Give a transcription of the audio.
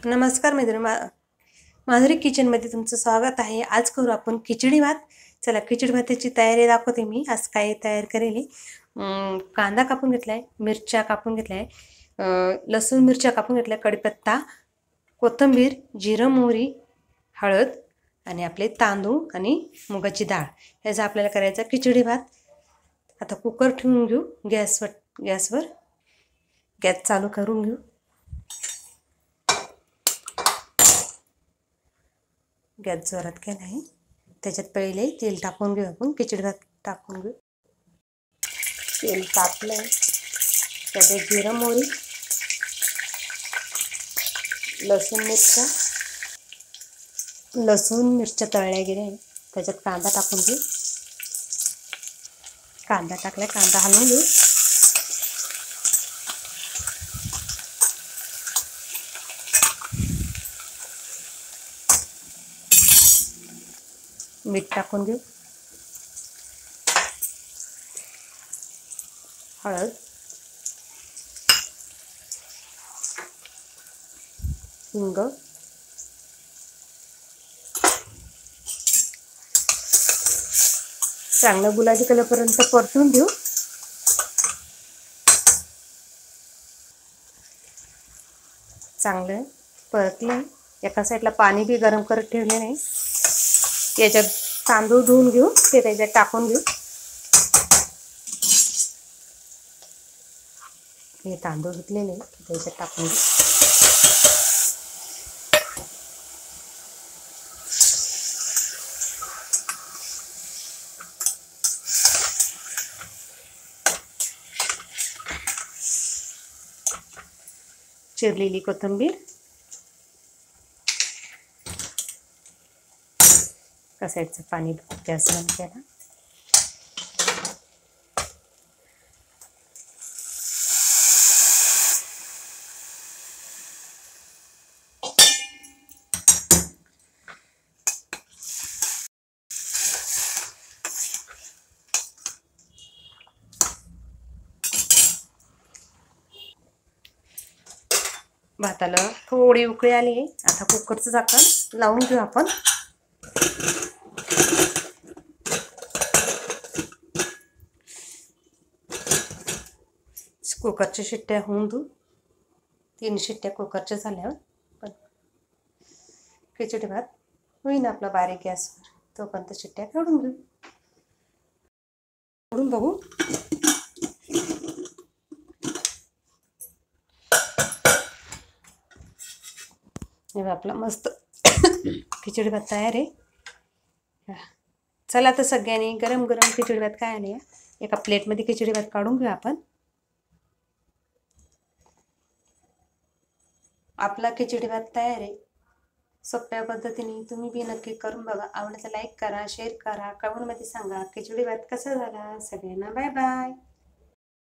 नमस्कार मैत्रिणी, माधुरी किचनमध्ये तुमचं स्वागत आहे। आज करू आपण खिचडी भात। चला खिचडी भाताची तयारी दाखवते मी। आज काय तयार करेल, कांदा कापून घेतलाय, मिरच्या कापून घेतलाय, लसूण मिरच्या कापून घेतल्या, कढीपत्ता, कोथिंबीर, जिरं, मोहरी, हळद आणि आपले तांदूळ आणि मुगाची डाळ याचा आपल्याला करायचा खिचडी भात। आता कुकर ठेवून घेऊ, गॅसवर गॅस चालू करून घेऊ। गॅस जोरात केला आहे, त्याच्यात पहिले तेल टाकून घेऊ आपण। खिचडी भात टाकून घेऊ। तेल तापलं, त्याच्यात जिरं, मोहरी, लसूण मिरच्या तळल्या गेल्या, त्याच्यात कांदा टाकून घेऊ। कांदा टाकला, कांदा हलवून घेऊ। मीठ टाकून घेऊ, हळद, हिंग, चांगलं गुलाबी कलरपर्यंत परतून घेऊ। चांगलं परतले, एका साईडला पाणी बी गरम करत ठेवले नाही। याच्यात तांदूळ धुवून घेऊ, ते त्याच्यात टाकून घेऊ। हे तांदूळ धुतलेले त्याच्यात टाकून घेऊ। चिरलेली कोथिंबीर, कसायचं पाणी गॅस बंद केला। भाताला थोडी उकळी आली आहे, आता कुकरचं झाकण लावून घेऊ आपण। कुकरच्या शिट्ट्या होऊन देऊ। 3 शिट्ट्या कुकरच्या झाल्यावर पण खिचडी भात होईन आपला बारीक गॅसवर, तोपर्यंत शिट्ट्या काढून घेऊ। काढून बघू। हे आपला मस्त खिचडी भात तयार आहे। चला तर सगळ्यांनी गरम गरम खिचडी भात काय आले, एका प्लेटमध्ये खिचडी भात काढून घेऊ आपण। आपला खिचडी भात तयार आहे। सोप्या पद्धतीने तुम्ही बी नक्की करून बघा। आवडलं तर लाईक करा, शेअर करा, कमेंटमध्ये सांगा खिचडी भात कसा झाला। सगळ्यांना बाय बाय।